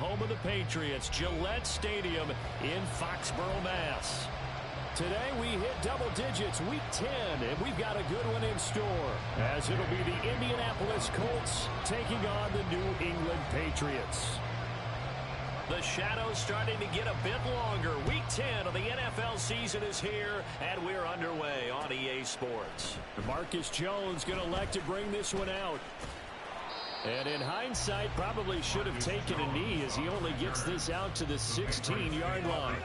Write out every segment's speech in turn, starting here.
home of the Patriots, Gillette Stadium in Foxborough, Mass. Today we hit double digits, week 10, and we've got a good one in store, as it'll be the Indianapolis Colts taking on the New England Patriots. The shadow's starting to get a bit longer. Week 10 of the NFL season is here, and we're underway on EA Sports. Marcus Jones going to elect to bring this one out. And in hindsight, probably should have taken a knee as he only gets this out to the 16-yard line.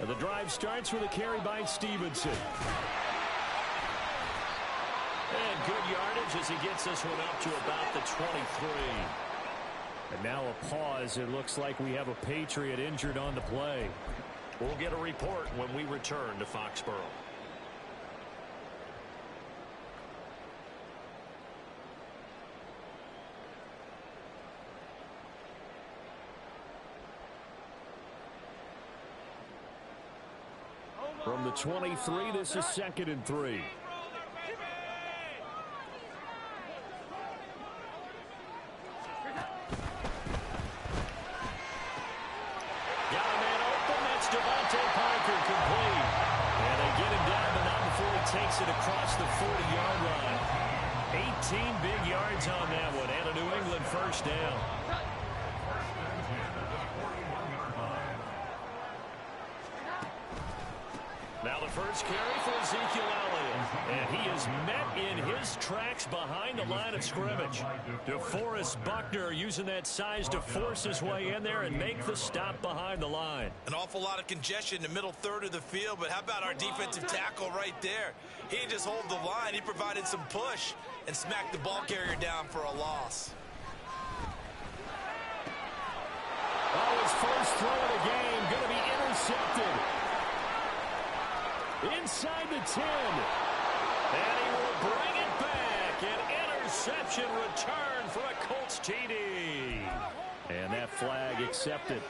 And the drive starts with a carry by Stevenson. And good yardage as he gets this one up to about the 23. And now a pause. It looks like we have a Patriot injured on the play. We'll get a report when we return to Foxborough. From the 23, this is 2nd and 3. Got a man open. That's Devontae Parker, complete. And they get him down, but not before he takes it across the 40-yard line. 18 big yards on that one, and a New England first down. Now the first carry for Ezekiel Elliott. And he is met in his tracks behind the line of scrimmage. DeForest Buckner using that size to force his way in there and make the stop behind the line. An awful lot of congestion in the middle third of the field, but how about our defensive tackle right there? He didn't just hold the line, he provided some push and smacked the ball carrier down for a loss. Oh, his first throw of the game going to be intercepted. Inside the 10. And he will bring it back. An interception return for a Colts TD. And that flag accepted.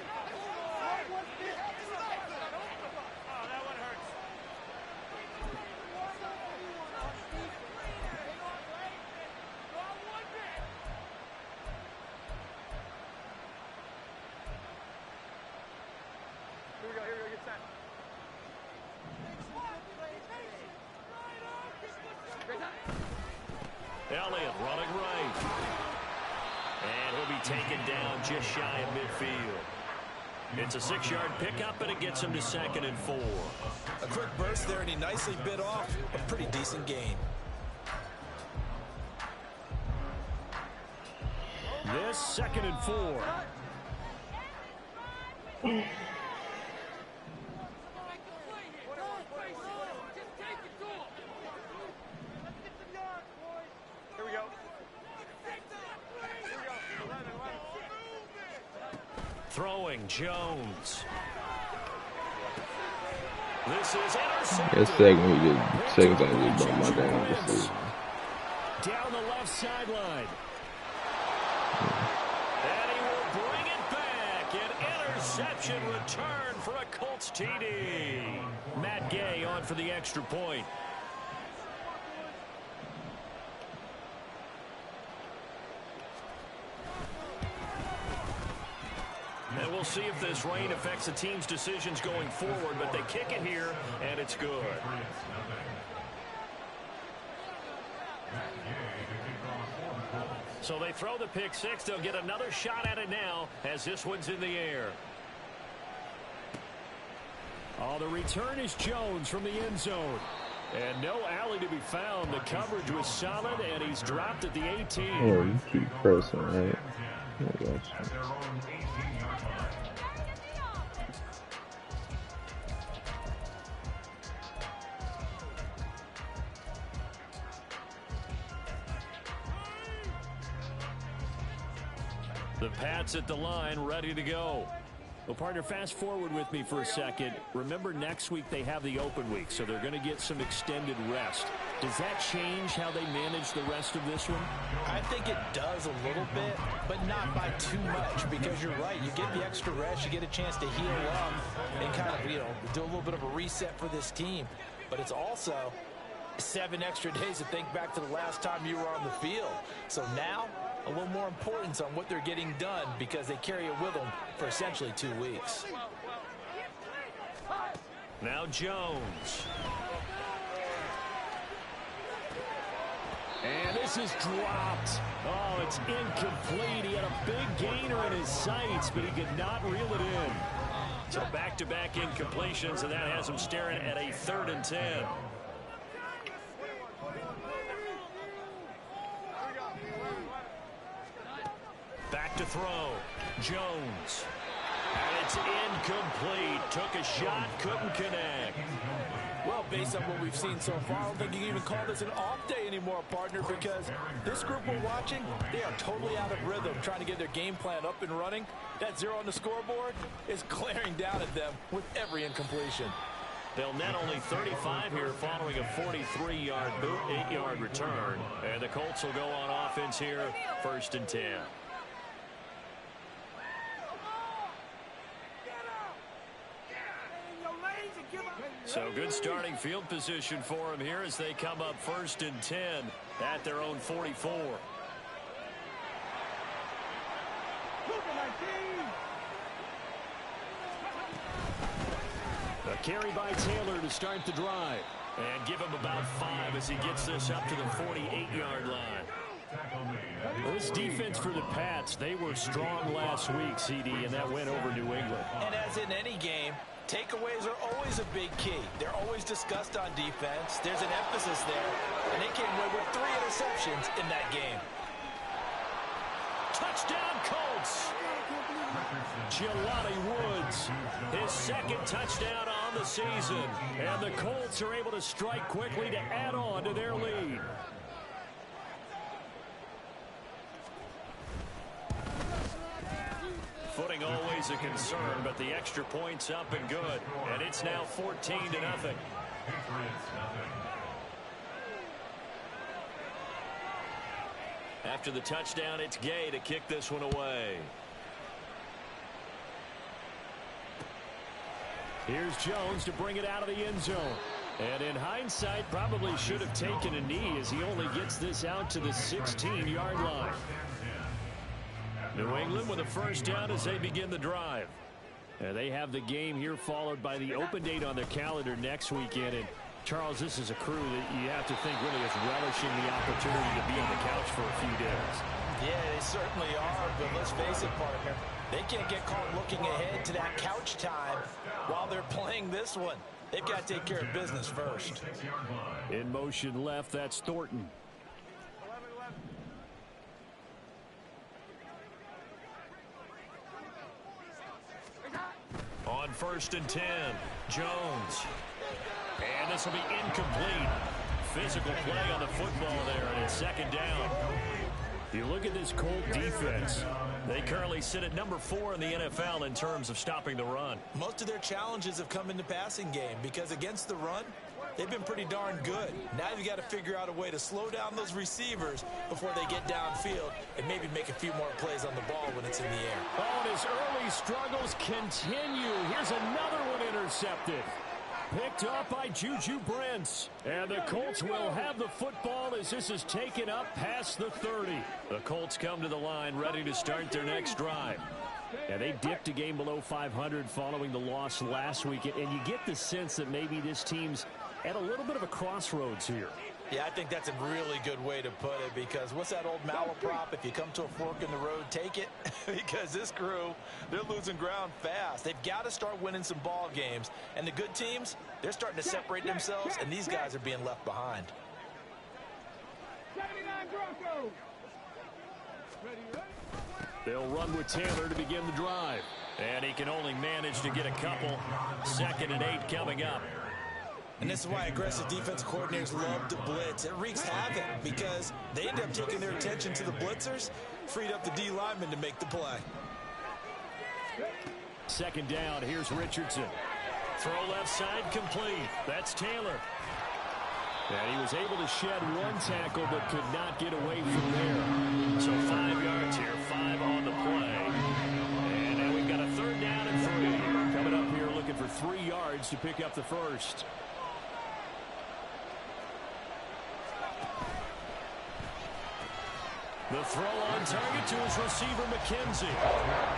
Elliott running right. And he'll be taken down just shy of midfield. It's a 6-yard pickup, and it gets him to 2nd and 4. A quick burst there, and he nicely bit off a pretty decent gain. This 2nd and 4. Throwing Jones. This is intercepted. That second we just second time we brought my down. Down the left sideline. And he will bring it back. An interception return for a Colts TD. Matt Gay on for the extra point. And we'll see if this rain affects the team's decisions going forward, but they kick it here, and it's good. So they throw the pick six. They'll get another shot at it now as this one's in the air. Oh, the return is Jones from the end zone. And no alley to be found. The coverage was solid, and he's dropped at the 18. Oh, you keep pressing, right? I got you. The Pats at the line, ready to go. Well, partner, fast forward with me for a second. Remember, next week they have the open week, so they're going to get some extended rest. Does that change how they manage the rest of this one? I think it does a little bit, but not by too much, because you're right. You get the extra rest, you get a chance to heal up and kind of, do a little bit of a reset for this team. But it's also 7 extra days to think back to the last time you were on the field. So now, a little more importance on what they're getting done because they carry it with them for essentially 2 weeks. Now Jones. And this is dropped. Oh, it's incomplete. He had a big gainer in his sights, but he could not reel it in. So back-to-back incompletions, and that has him staring at a 3rd and 10. Back to throw. Jones. And it's incomplete. Took a shot, couldn't connect. Well, based on what we've seen so far, I don't think you can even call this an off day anymore, partner, because this group we're watching, they are totally out of rhythm, trying to get their game plan up and running. That 0 on the scoreboard is glaring down at them with every incompletion. They'll net only 35 here following a 43-yard boot, 8-yard return. And the Colts will go on offense here, 1st and 10. So good starting field position for them here as they come up 1st and 10 at their own 44. A carry by Taylor to start the drive. And give him about 5 as he gets this up to the 48-yard line. This defense for the Pats, they were strong last week, CD, and that went over New England. And as in any game, takeaways are always a big key. They're always discussed on defense. There's an emphasis there, and they came away with 3 interceptions in that game. Touchdown, Colts! Jelani Woods, his 2nd touchdown on the season. And the Colts are able to strike quickly to add on to their lead. Footing always a concern, but the extra point's up and good. And it's now 14-0. After the touchdown, it's Gay to kick this one away. Here's Jones to bring it out of the end zone. And in hindsight, probably should have taken a knee as he only gets this out to the 16-yard line. New England with a 1st down as they begin the drive. And they have the game here followed by the open date on their calendar next weekend. And Charles, this is a crew that you have to think really is relishing the opportunity to be on the couch for a few days. Yeah, they certainly are, but let's face it, partner. They can't get caught looking ahead to that couch time while they're playing this one. They've got to take care of business first. In motion left, that's Thornton. On 1st and 10, Jones. And this will be incomplete. Physical play on the football there, and it's 2nd down. You look at this Colt defense. They currently sit at number 4 in the NFL in terms of stopping the run. Most of their challenges have come in the passing game because against the run, they've been pretty darn good. Now you've got to figure out a way to slow down those receivers before they get downfield and maybe make a few more plays on the ball when it's in the air. Oh, and his early struggles continue. Here's another one intercepted. Picked up by Juju Brents. And the Colts will have the football as this is taken up past the 30. The Colts come to the line ready to start their next drive. And they dipped a game below 500 following the loss last week. And you get the sense that maybe this team's at a little bit of a crossroads here. Yeah, I think that's a really good way to put it because what's that old malaprop? If you come to a fork in the road, take it. Because this crew, they're losing ground fast. They've got to start winning some ball games. And the good teams, they're starting to separate themselves, and these guys are being left behind. 79 Broncos. They'll run with Taylor to begin the drive. And he can only manage to get a couple. 2nd and 8 coming up. And this is why aggressive defensive coordinators love to blitz. It wreaks havoc because they end up taking their attention to the blitzers, freed up the D linemen to make the play. second down. Here's Richardson. Throw left side complete. That's Taylor. And he was able to shed one tackle but could not get away from there. So 5 yards here, 5 on the play. And now we've got a third down and 3. Coming up here looking for 3 yards to pick up the first. The throw on target to his receiver, McKenzie.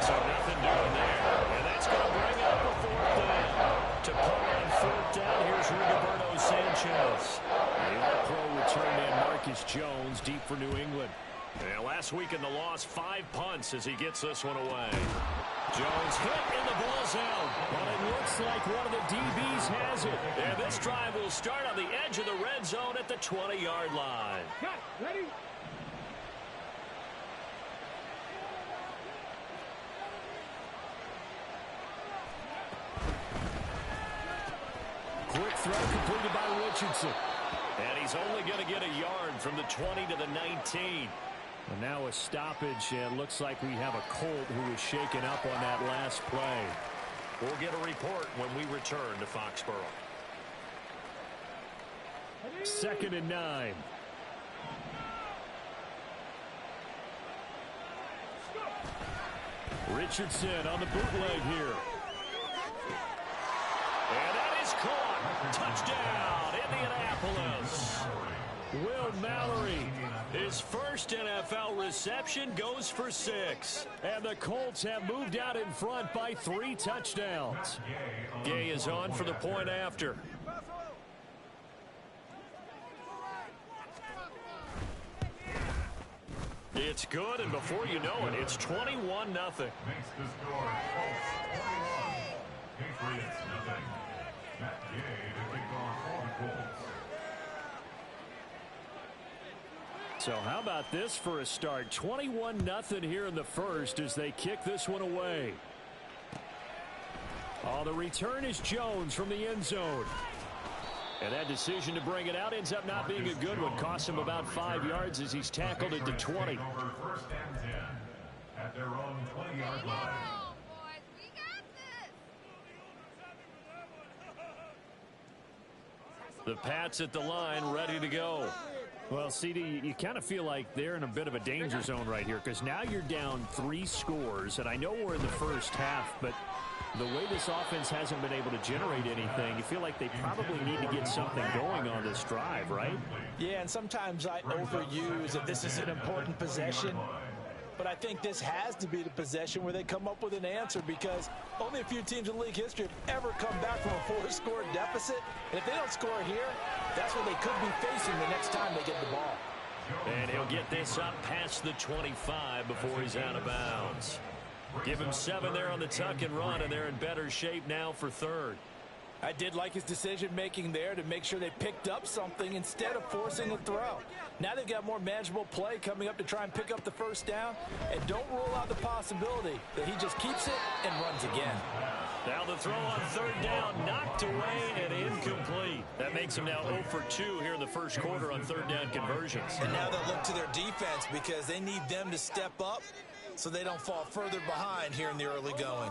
So nothing doing there. And that's going to bring up a fourth down. To pull on fourth down, here's Rigoberto Sanchez. The All-Pro return man Marcus Jones deep for New England. And last week in the loss, 5 punts as he gets this one away. Jones hit and the ball's out. But it looks like one of the DBs has it. And this drive will start on the edge of the red zone at the 20-yard line. Ready? Quick throw completed by Richardson. And he's only going to get a yard from the 20 to the 19. And now a stoppage, and looks like we have a Colt who was shaken up on that last play. We'll get a report when we return to Foxborough. 2nd and 9. Richardson on the bootleg here. And that is caught. Touchdown, Indianapolis. Will Mallory, his first NFL reception, goes for 6. And the Colts have moved out in front by 3 touchdowns. Gay is on for the point after. It's good, and before you know it, it's 21-0. Makes the score Patriots nothing. Matt Gay to kick off for the Colts. So how about this for a start? 21-0 here in the first as they kick this one away. Oh, the return is Jones from the end zone. And that decision to bring it out ends up not being a good one. Costs him about 5 yards as he's tackled at the 20. First and 10 at their own 20-yard line. The Pats at the line, ready to go. Well, CD, you kind of feel like they're in a bit of a danger zone right here because now you're down 3 scores, and I know we're in the first half, but the way this offense hasn't been able to generate anything, you feel like they probably need to get something going on this drive, right? Yeah, and sometimes I overuse that this is an important possession. But I think this has to be the possession where they come up with an answer because only a few teams in league history have ever come back from a 4-score deficit. And if they don't score here, that's what they could be facing the next time they get the ball. And he'll get this up past the 25 before he's out of bounds. Give him 7 there on the tuck and run, and they're in better shape now for 3rd. I did like his decision-making there to make sure they picked up something instead of forcing a throw. Now they've got more manageable play coming up to try and pick up the first down, and don't rule out the possibility that he just keeps it and runs again. Now the throw on 3rd down, knocked away and incomplete. That makes him now 0 for 2 here in the first quarter on 3rd down conversions. And now they'll look to their defense because they need them to step up so they don't fall further behind here in the early going.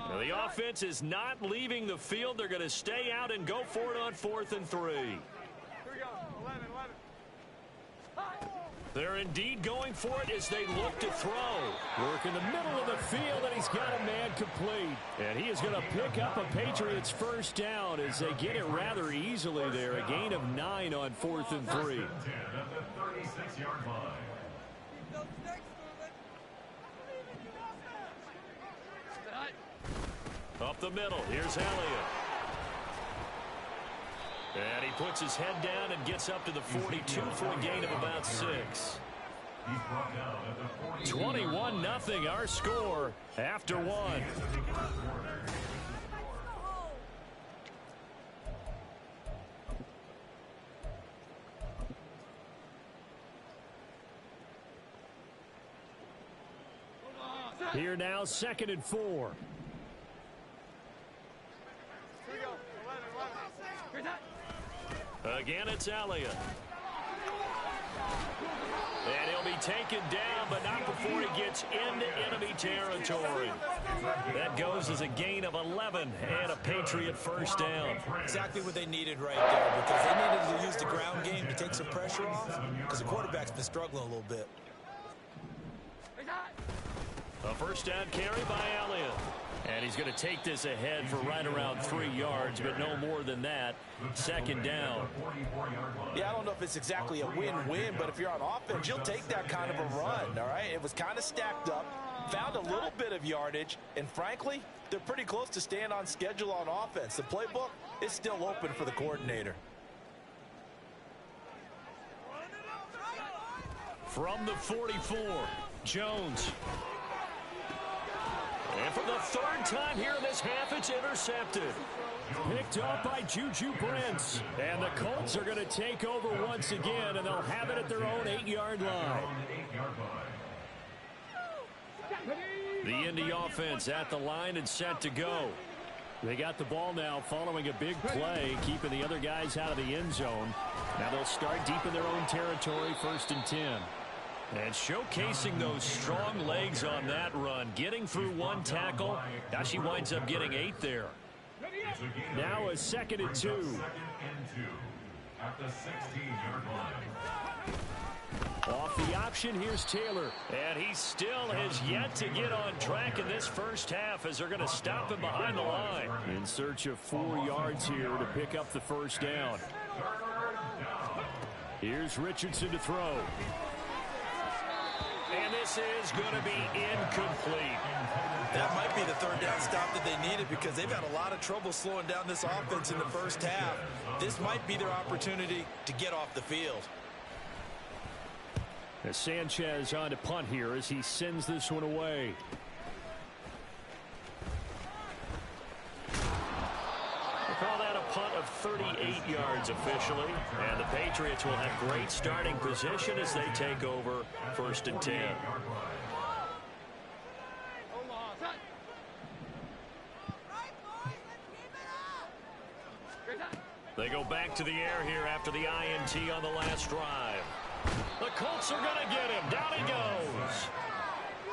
Now the offense is not leaving the field. They're going to stay out and go for it on 4th and 3. Here we go. 11. They're indeed going for it as they look to throw. Work in the middle of the field, and he's got a man complete. And he is going to pick up a Patriots first down as they get it rather easily there. A gain of 9 on 4th and 3. 10 at the 36-yard line. Up the middle, here's Elliott. And he puts his head down and gets up to the 42 for a gain of about 6. He's brought down at the 21-0 our score after 1. Here now, 2nd and 4. Again, it's Elliott. And he'll be taken down, but not before he gets into enemy territory. That goes as a gain of 11 and a Patriot first down. Exactly what they needed right there, because they needed to use the ground game to take some pressure off, because the quarterback's been struggling a little bit. A first down carry by Elliott. And he's going to take this ahead for right around 3 yards, but no more than that. Second down. Yeah, I don't know if it's exactly a win-win, but if you're on offense, you'll take that kind of a run, all right? It was kind of stacked up, found a little bit of yardage, and frankly, they're pretty close to staying on schedule on offense. The playbook is still open for the coordinator. From the 44, Jones. And for the third time here in this half, it's intercepted. Picked up by Juju Brents. And the Colts are going to take over once again, and they'll have it at their own 8-yard line. The Indy offense at the line and set to go. They got the ball now following a big play, keeping the other guys out of the end zone. Now they'll start deep in their own territory, 1st and 10. And showcasing those strong legs on that run, getting through one tackle. Now she winds up getting 8 there. Now a 2nd and 2. At the 16-yard line. Off the option, here's Taylor. And he still has yet to get on track in this first half as they're going to stop him behind the line. In search of 4 yards here to pick up the first down. Here's Richardson to throw. And this is going to be incomplete. That might be the 3rd down stop that they needed, because they've had a lot of trouble slowing down this offense in the first half. This might be their opportunity to get off the field. As Sanchez on to punt here as he sends this one away. Call that a punt of 38 yards officially. And the Patriots will have great starting position as they take over 1st and 10. They go back to the air here after the INT on the last drive. The Colts are going to get him. Down he goes.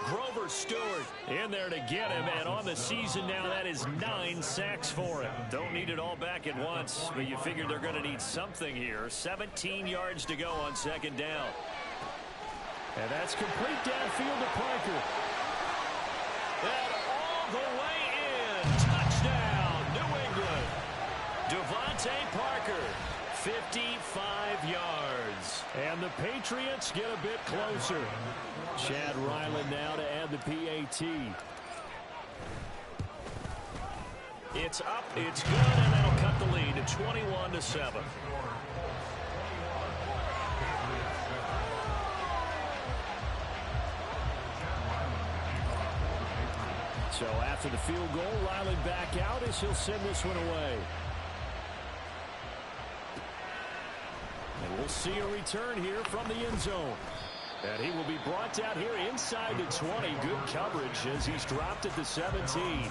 Grover Stewart in there to get him, and on the season now, that is 9 sacks for him. Don't need it all back at once, but you figure they're going to need something here. 17 yards to go on 2nd down. And that's complete downfield to Parker. And all the way in. Touchdown, New England. Devontae Parker, 55 yards. And the Patriots get a bit closer. Chad Ryland now to add the PAT. It's up, it's good, and that'll cut the lead to 21-7. So after the field goal, Ryland back out as he'll send this one away. And we'll see a return here from the end zone. And he will be brought down here inside the 20. Good coverage as he's dropped at the 17.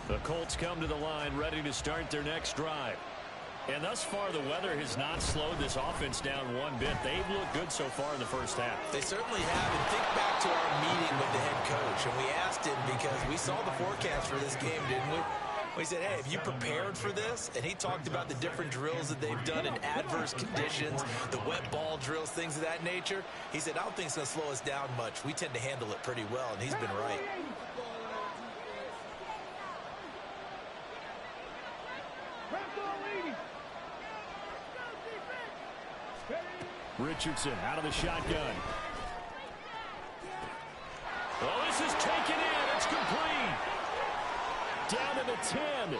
The Colts come to the line ready to start their next drive. And thus far, the weather has not slowed this offense down one bit. They've looked good so far in the first half. They certainly have. And think back to our meeting with the head coach. And we asked him, because we saw the forecast for this game, didn't we? We said, hey, have you prepared for this? And he talked about the different drills that they've done in adverse conditions, the wet ball drills, things of that nature. He said, I don't think it's going to slow us down much. We tend to handle it pretty well, and he's been right. Richardson out of the shotgun. Oh, this is taken in. It's complete. Down to the 10.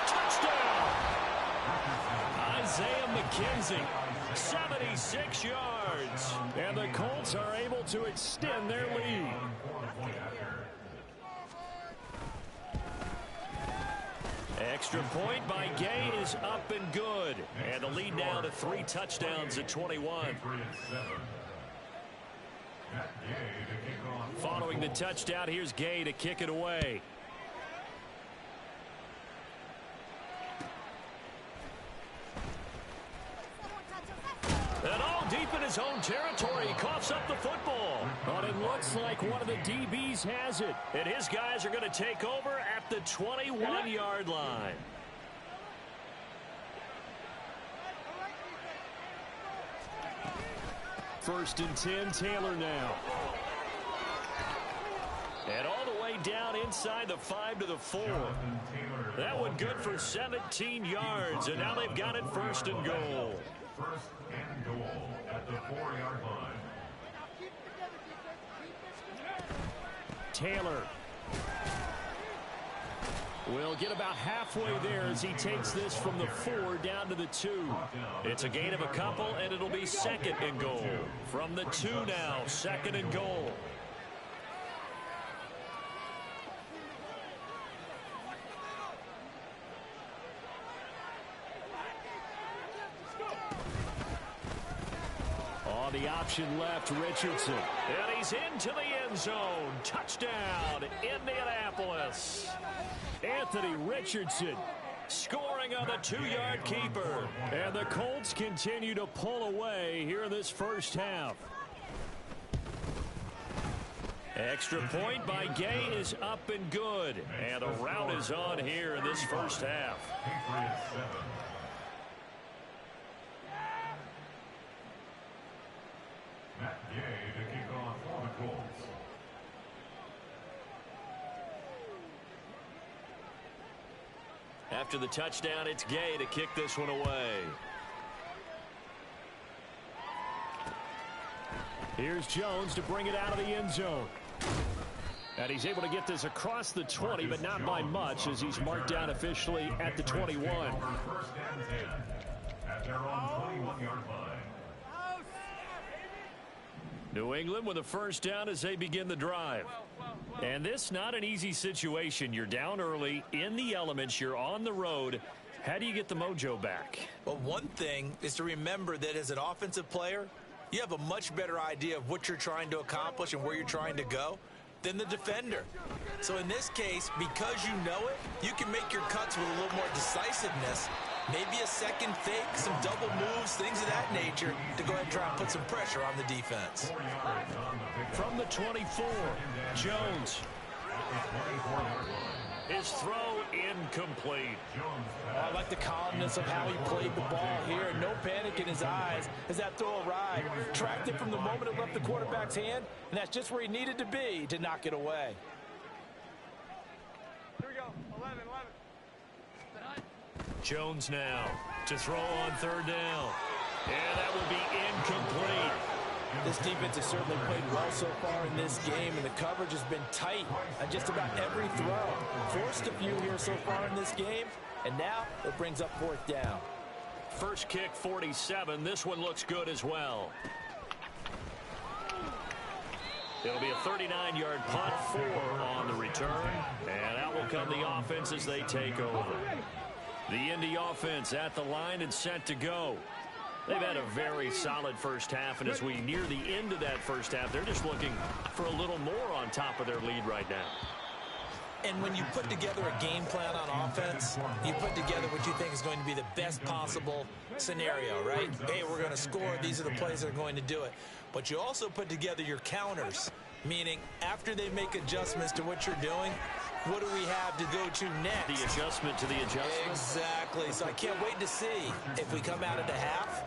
Touchdown. Isaiah McKenzie, 76 yards. And the Colts are able to extend their lead. Extra point by Gay is up and good. And the lead now to 3 touchdowns at 21. Following the touchdown, here's Gay to kick it away. And all deep in his own territory, he coughs up the football. But it looks like one of the DBs has it. And his guys are going to take over at the 21-yard line. First and 10, Taylor now. And all the way down inside the 5 to the 4. That one good for 17 yards. And now they've got it first and goal. First and goal at the 4-yard line. Taylor will get about halfway there as he takes this from the 4 down to the 2. It's a gain of a couple, and it'll be second and goal. From the 2 now, second and goal. On the option left, Richardson. And he's into the end zone. Touchdown, Indianapolis. Anthony Richardson scoring on the 2-yard keeper. And the Colts continue to pull away here in this first half. Extra point by Gay is up and good. And the rout is on here in this first half. Patriots 7. Matt Gay to kick off for the Colts. After the touchdown, it's Gay to kick this one away. Here's Jones to bring it out of the end zone. And he's able to get this across the 20, but not by much, as he's marked down officially at the 21. First and 10 at their own 21-yard line. New England with a first down as they begin the drive. And this not an easy situation. You're down early, in the elements, you're on the road. How do you get the mojo back? Well, one thing is to remember that as an offensive player, you have a much better idea of what you're trying to accomplish and where you're trying to go than the defender. So in this case, because you know it, you can make your cuts with a little more decisiveness. Maybe a second fake, some double moves, things of that nature to go ahead and try and put some pressure on the defense. From the 24, Jones. His throw incomplete. I like the calmness of how he played the ball here. No panic in his eyes as that throw arrived. Tracked it from the moment it left the quarterback's hand, and that's just where he needed to be to knock it away. Here we go. 11. Jones now to throw on third down. And that will be incomplete. This defense has certainly played well so far in this game, and the coverage has been tight on just about every throw. Forced a few here so far in this game, and now it brings up fourth down. First kick, 47. This one looks good as well. It'll be a 39-yard punt, 4 on the return. And out will come the offense as they take over. The Indy offense at the line and set to go. They've had a very solid first half, and as we near the end of that first half, they're just looking for a little more on top of their lead right now. And when you put together a game plan on offense, you put together what you think is going to be the best possible scenario, right? Hey, we're going to score. These are the plays that are going to do it. But you also put together your counters, meaning after they make adjustments to what you're doing, what do we have to go to next? The adjustment to the adjustment. Exactly. So I can't wait to see if we come out of the half,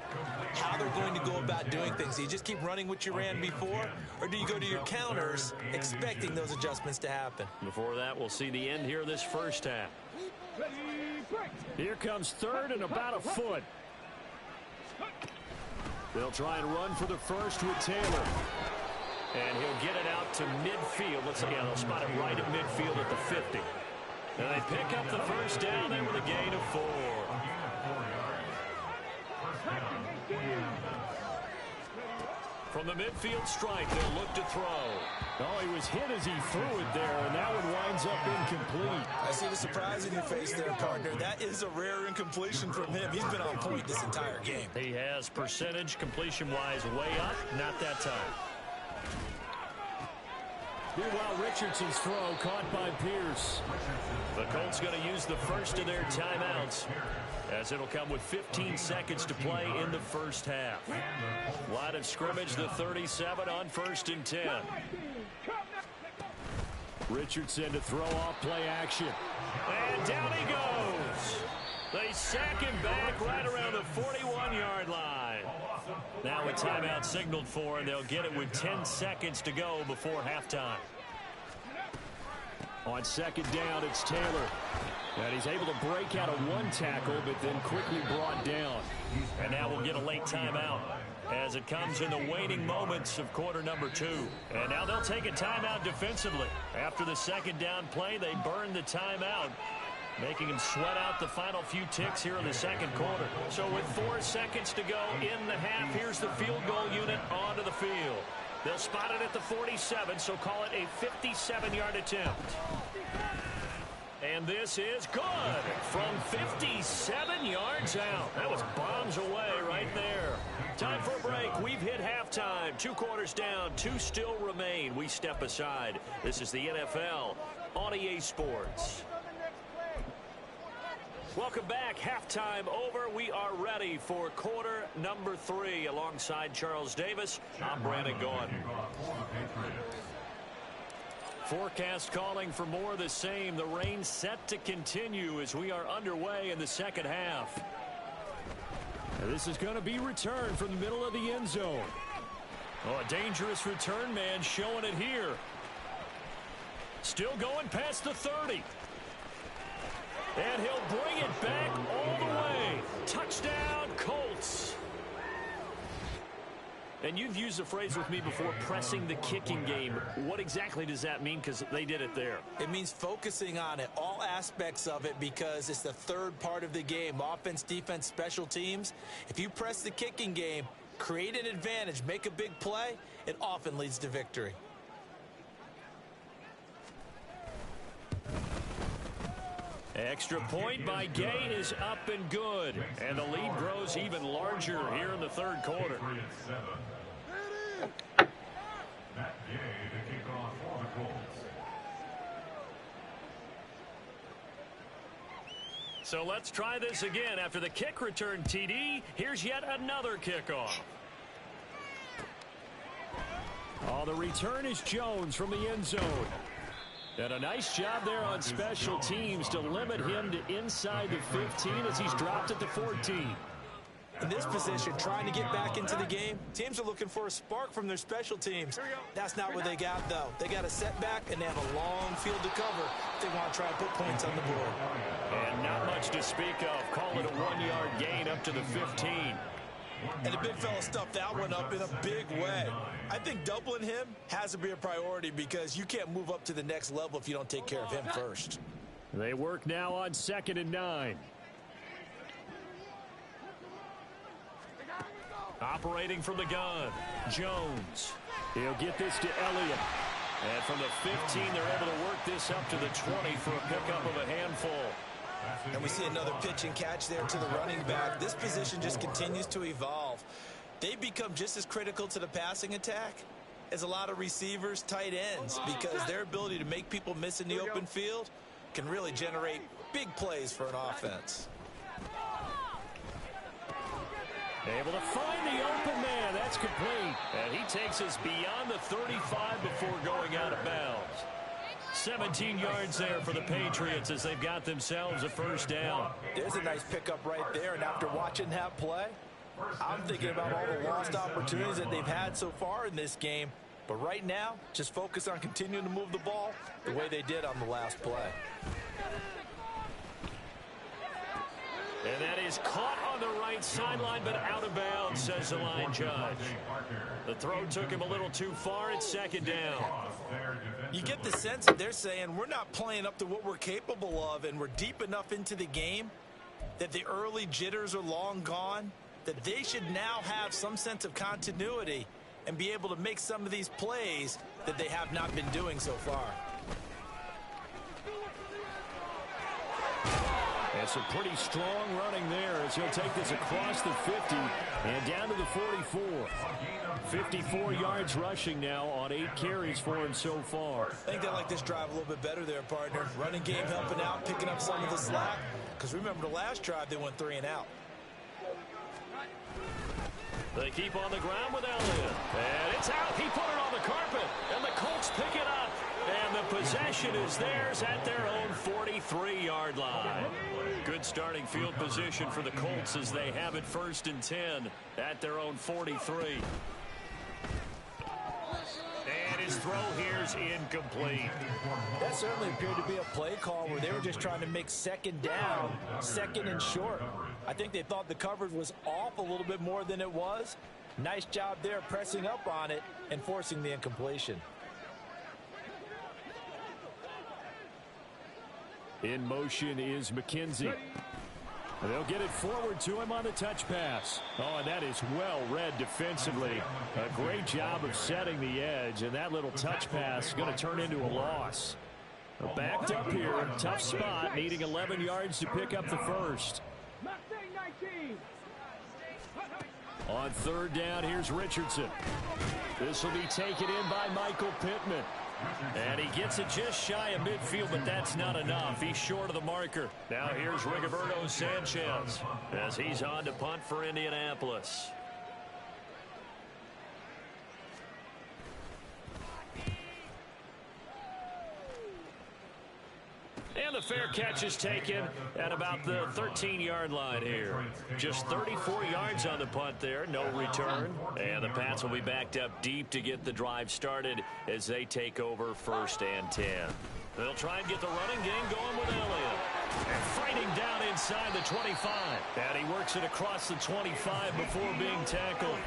how they're going to go about doing things. Do you just keep running what you ran before, or do you go to your counters expecting those adjustments to happen? Before that, we'll see the end here of this first half. Here comes third and about a foot. They'll try and run for the first with Taylor. And he'll get it out to midfield. Let's see, yeah, they'll spot it right at midfield at the 50. And they pick up the first down there with a gain of 4. From the midfield strike, they'll look to throw. Oh, he was hit as he threw it there, and that one winds up incomplete. I see the surprise in your face there, partner. That is a rare incompletion from him. He's been on point this entire game. He has percentage completion-wise way up, not that time. Meanwhile, Richardson's throw caught by Pierce. The Colts going to use the first of their timeouts, as it'll come with 15 seconds to play in the first half. Line of scrimmage, the 37 on 1st and 10. Richardson to throw off play action. And down he goes. They sack him back right around the 41-yard line. Now a timeout signaled for, and they'll get it with 10 seconds to go before halftime. On 2nd down, it's Taylor. And he's able to break out of one tackle, but then quickly brought down. And now we'll get a late timeout as it comes in the waning moments of quarter number 2. And now they'll take a timeout defensively. After the 2nd down play, they burn the timeout, making him sweat out the final few ticks here in the 2nd quarter. So with 4 seconds to go in the half, here's the field goal unit onto the field. They'll spot it at the 47, so call it a 57-yard attempt. And this is good from 57 yards out. That was bombs away right there. Time for a break. We've hit halftime. 2 quarters down, 2 still remain. We step aside. This is the NFL on EA Sports. Welcome back. Halftime over. We are ready for quarter number 3. Alongside Charles Davis, I'm Brandon Gaudin. Forecast calling for more of the same. The rain set to continue as we are underway in the 2nd half. And this is going to be returned from the middle of the end zone. Oh, a dangerous return man showing it here. Still going past the 30. And he'll bring it back all the way. Touchdown, Colts. And you've used the phrase with me before, pressing the kicking game. What exactly does that mean? Because they did it there. It means focusing on it, all aspects of it, because it's the 3rd part of the game. Offense, defense, special teams. If you press the kicking game, create an advantage, make a big play, it often leads to victory. Extra point by Gay is up and good. And the lead grows even larger here in the 3rd quarter. Matt Gay to kick off for the Colts. So let's try this again. After the kick return TD, here's yet another kickoff. Oh, the return is Jones from the end zone. And a nice job there on special teams to limit him to inside the 15 as he's dropped at the 14. In this position, trying to get back into the game, teams are looking for a spark from their special teams. That's not what they got, though. They got a setback, and they have a long field to cover if they want to try and put points on the board. And not much to speak of. Call it a 1-yard gain up to the 15. And the big fella stuffed that one up in a big way. I think doubling him has to be a priority because you can't move up to the next level if you don't take care of him first. They work now on 2nd and 9. Operating from the gun, Jones. He'll get this to Elliott. And from the 15, they're able to work this up to the 20 for a pickup of a handful. And we see another pitch and catch there to the running back. This position just continues to evolve. They become just as critical to the passing attack as a lot of receivers, tight ends, because their ability to make people miss in the open field can really generate big plays for an offense. Able to find the open man. That's complete. And he takes us beyond the 35 before going out of bounds. 17 yards there for the Patriots as they've got themselves a 1st down. There's a nice pickup right there, and after watching that play, I'm thinking about all the lost opportunities that they've had so far in this game. But right now, just focus on continuing to move the ball the way they did on the last play. And that is caught on the right sideline, but out of bounds, says the line judge. The throw took him a little too far. It's 2nd down. You get the sense that they're saying we're not playing up to what we're capable of, and we're deep enough into the game that the early jitters are long gone, that they should now have some sense of continuity and be able to make some of these plays that they have not been doing so far. And some pretty strong running there as he'll take this across the 50 and down to the 44. 54 yards rushing now on 8 carries for him so far. I think they like this drive a little bit better there, partner. Running game helping out, picking up some of the slack. Because remember the last drive, they went 3 and out. They keep on the ground with Elliott. And it's out. He put it on the carpet. And the Colts pick it up. And the possession is theirs at their own 43-yard line. Good starting field position for the Colts as they have it 1st and 10 at their own 43. And his throw here's incomplete. That certainly appeared to be a play call where they were just trying to make 2nd down, 2nd and short. I think they thought the coverage was off a little bit more than it was. Nice job there pressing up on it and forcing the incompletion. In motion is McKenzie. They'll get it forward to him on the touch pass. Oh, and that is well read defensively. A great job of setting the edge, and that little touch pass is going to turn into a loss. Backed up here, tough spot, needing 11 yards to pick up the first. On 3rd down, here's Richardson. This will be taken in by Michael Pittman. And he gets it just shy of midfield, but that's not enough. He's short of the marker. Now here's Rigoberto Sanchez as he's on to punt for Indianapolis. And the fair catch is taken at about the 13-yard line here. Just 34 yards on the punt there, no return. And the Pats will be backed up deep to get the drive started as they take over 1st and 10. They'll try and get the running game going with Elliott. And fighting down inside the 25. And he works it across the 25 before being tackled.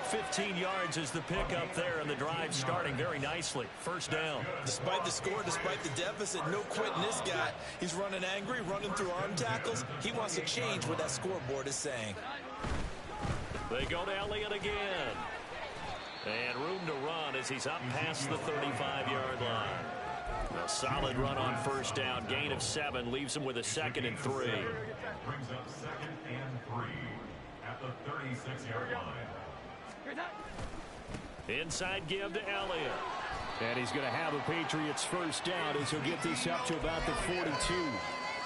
15 yards is the pickup there, and the drive starting very nicely. 1st down. Despite the score, despite the deficit, no quitting this guy. He's running angry, running through arm tackles. He wants to change what that scoreboard is saying. They go to Elliott again. And room to run as he's up past the 35-yard line. A solid run on 1st down. Gain of 7 leaves him with a 2nd and 3. Brings up 2nd and 3 at the 36-yard line. Inside give to Elliott. And he's going to have a Patriots 1st down as he'll get this up to about the 42.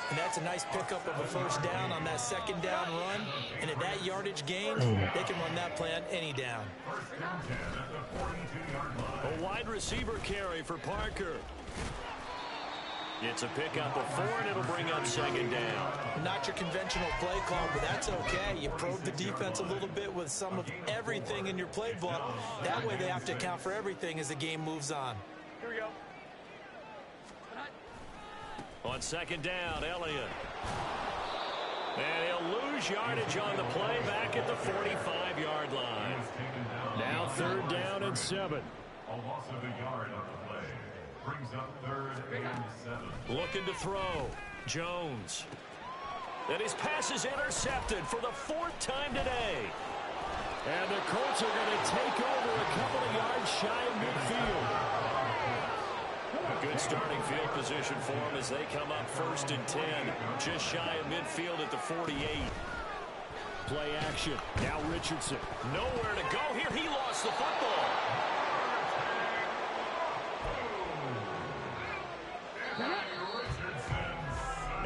And that's a nice pickup of a 1st down on that 2nd down run. And at that yardage gain, they can run that play on any down. A wide receiver carry for Parker. It's a pickup of 4, and it'll bring up 2nd down. Not your conventional play call, but that's okay. You probe the defense a little bit with some of everything in your playbook. That way they have to account for everything as the game moves on. Here we go. On 2nd down, Elliott. And he'll lose yardage on the play back at the 45-yard line. Now 3rd down and 7. A loss of a yard on the play. Brings up 3rd and 7. Looking to throw. Jones. And his pass is intercepted for the 4th time today. And the Colts are going to take over a couple of yards shy of midfield. A good starting field position for them as they come up 1st and 10. Just shy of midfield at the 48. Play action. Now Richardson. Nowhere to go here. He lost the football.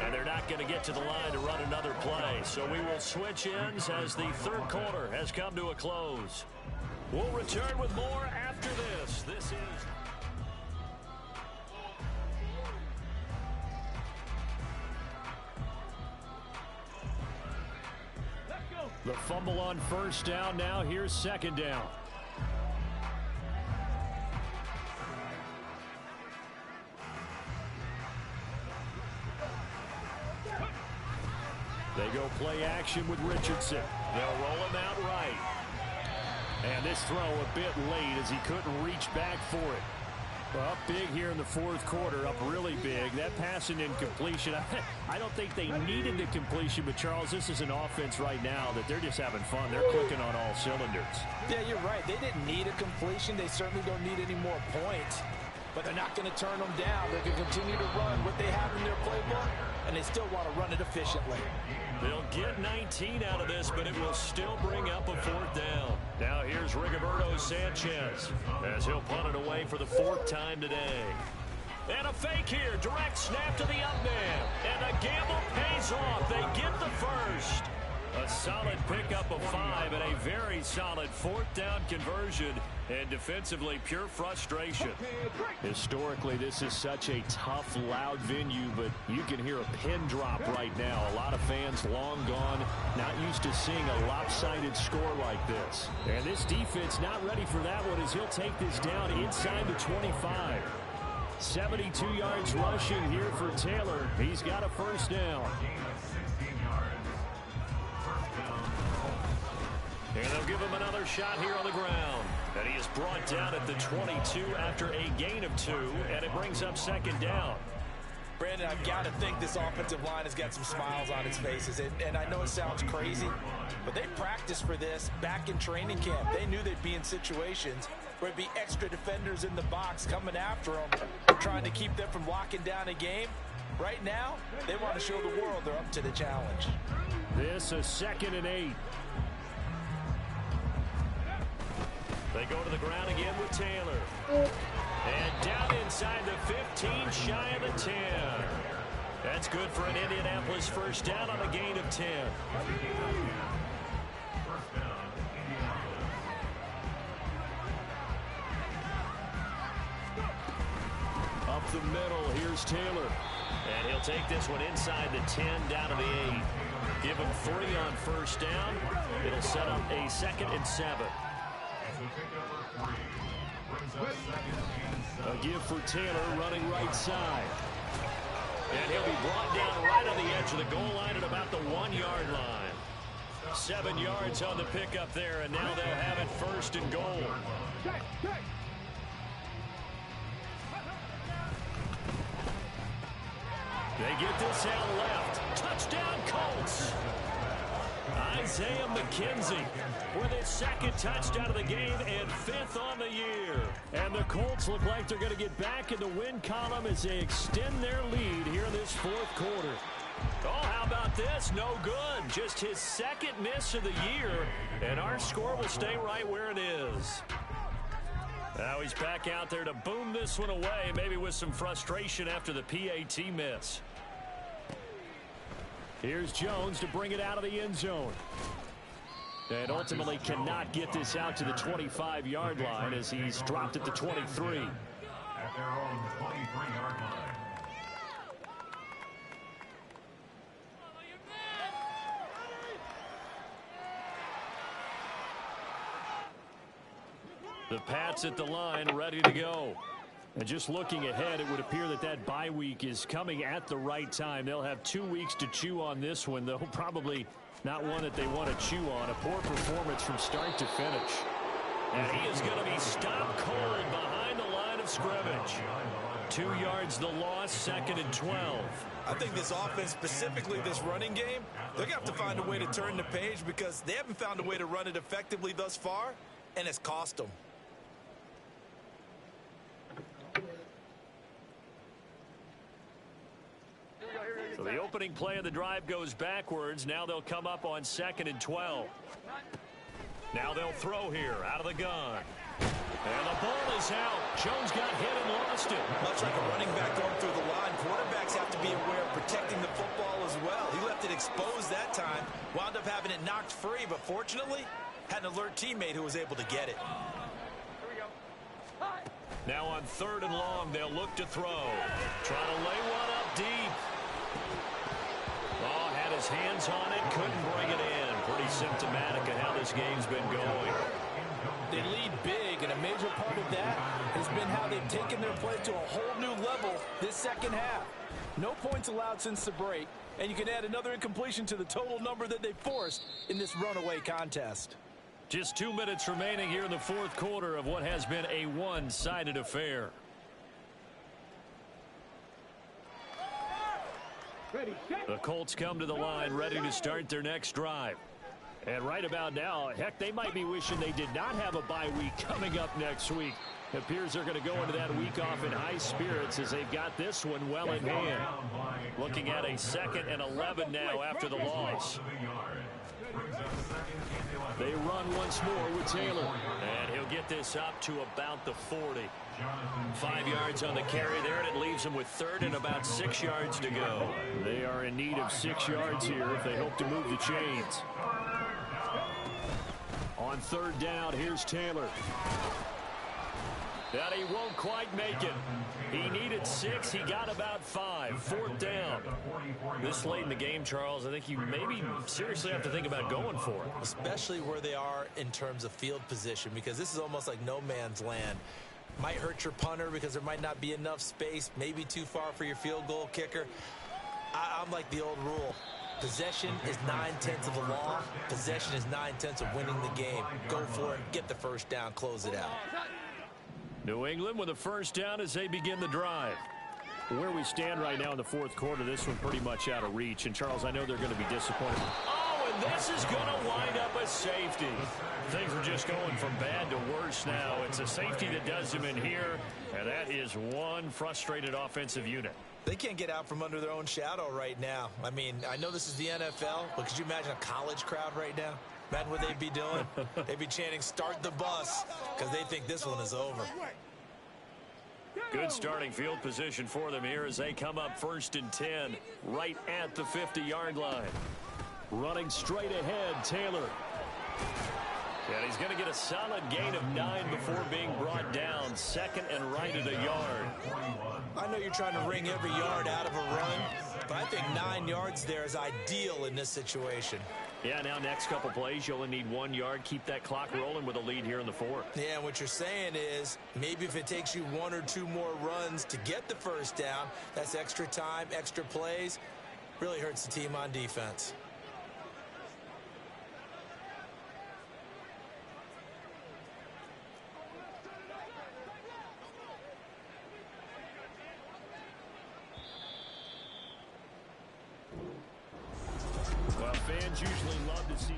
And they're not going to get to the line to run another play. So we will switch ends as the 3rd quarter has come to a close. We'll return with more after this. This is... The fumble on 1st down. Now here's 2nd down. They go play action with Richardson. They'll roll him out right. And this throw a bit late as he couldn't reach back for it. Well, up big here in the 4th quarter, up really big. That pass and incompletion, I don't think they needed the completion, but Charles, this is an offense right now that they're just having fun. They're clicking on all cylinders. Yeah, you're right. They didn't need a completion. They certainly don't need any more points. But they're not going to turn them down. They're going to continue to run what they have in their playbook. and they still want to run it efficiently. They'll get 19 out of this, but it will still bring up a 4th down. Now here's Rigoberto Sanchez as he'll punt it away for the 4th time today. And a fake here. Direct snap to the up man. And the gamble pays off. They get the first. A solid pickup of 5 and a very solid 4th down conversion. And defensively, pure frustration. Historically, this is such a tough, loud venue, but you can hear a pin drop right now. A lot of fans long gone, not used to seeing a lopsided score like this. And this defense not ready for that one as he'll take this down inside the 25. 72 yards rushing here for Taylor. He's got a 1st down. And they'll give him another shot here on the ground. And he is brought down at the 22 after a gain of 2, and it brings up 2nd down. Brandon, I've got to think this offensive line has got some smiles on its faces. And I know it sounds crazy, but they practiced for this back in training camp. They knew they'd be in situations where it'd be extra defenders in the box coming after them, trying to keep them from locking down a game. Right now, they want to show the world they're up to the challenge. This is 2nd and 8. They go to the ground again with Taylor. And down inside the 15, shy of the 10. That's good for an Indianapolis 1st down on a gain of 10. Up the middle, here's Taylor. And he'll take this one inside the 10, down to the 8. Give him 3 on 1st down. It'll set up a 2nd and 7. A give for Taylor running right side. And he'll be brought down right on the edge of the goal line at about the 1-yard line. 7 yards on the pickup there, and now they'll have it 1st and goal. They get this out left. Touchdown Colts. Isaiah McKenzie with his 2nd touchdown of the game and 5th on the year. And the Colts look like they're going to get back in the win column as they extend their lead here in this 4th quarter. Oh, how about this? No good. Just his 2nd miss of the year, and our score will stay right where it is. Now he's back out there to boom this one away, maybe with some frustration after the PAT miss. Here's Jones to bring it out of the end zone. And ultimately cannot get this out to the 25-yard line as he's dropped at the 23. At their own 23-yard line. The Pats at the line, ready to go. And just looking ahead, it would appear that that bye week is coming at the right time. They'll have 2 weeks to chew on this one, though probably not one that they want to chew on. A poor performance from start to finish. And he is going to be stopped cold behind the line of scrimmage. 2 yards the loss, 2nd and 12. I think this offense, specifically this running game, they're going to have to find a way to turn the page because they haven't found a way to run it effectively thus far, and it's cost them. So the opening play of the drive goes backwards. Now they'll come up on 2nd and 12. Now they'll throw here out of the gun. And the ball is out. Jones got hit and lost it. Much like a running back going through the line, quarterbacks have to be aware of protecting the football as well. He left it exposed that time, wound up having it knocked free, but fortunately had an alert teammate who was able to get it. Now on 3rd and long, they'll look to throw. Trying to lay one up deep. Oh, had his hands on it, couldn't bring it in. Pretty symptomatic of how this game's been going. They lead big, and a major part of that has been how they've taken their play to a whole new level this 2nd half. No points allowed since the break, and you can add another incompletion to the total number that they forced in this runaway contest. Just 2 minutes remaining here in the 4th quarter of what has been a one-sided affair. The Colts come to the line ready to start their next drive. And right about now, heck, they might be wishing they did not have a bye week coming up next week. It appears they're going to go into that week off in high spirits as they've got this one well in hand. Looking at a 2nd and 11 now after the loss. They run once more with Taylor. And he'll get this up to about the 40. 5 yards on the carry there, and it leaves them with 3rd and about 6 yards to go. They are in need of 6 yards here if they hope to move the chains. On 3rd down, here's Taylor. And he won't quite make it. He needed 6. He got about 5. 4th down. This late in the game, Charles, I think you maybe seriously have to think about going for it. Especially where they are in terms of field position, because this is almost like no man's land. Might hurt your punter because there might not be enough space, maybe too far for your field goal kicker. I'm like the old rule. Possession is 9/10 of the law. Possession is 9/10 of winning the game. Go for it, get the 1st down, close it out. New England with a 1st down as they begin the drive. Where we stand right now in the 4th quarter, this one pretty much out of reach. And, Charles, I know they're going to be disappointed. Oh, and this is going to wind up a safety. Things are just going from bad to worse now. It's a safety that does them in here, and that is one frustrated offensive unit. They can't get out from under their own shadow right now. I mean, I know this is the NFL, but could you imagine a college crowd right now? Imagine what they'd be doing. They'd be chanting, "Start the bus," because they think this one is over. Good starting field position for them here as they come up 1st and 10 right at the 50-yard line. Running straight ahead, Taylor. And he's going to get a solid gain of 9 before being brought down. 2nd and right at a yard. I know you're trying to wring every yard out of a run, but I think 9 yards there is ideal in this situation. Yeah, now next couple plays, you only need 1 yard. Keep that clock rolling with a lead here in the 4th. Yeah, what you're saying is maybe if it takes you 1 or 2 more runs to get the 1st down, that's extra time, extra plays. Really hurts the team on defense. Well, fans usually love to see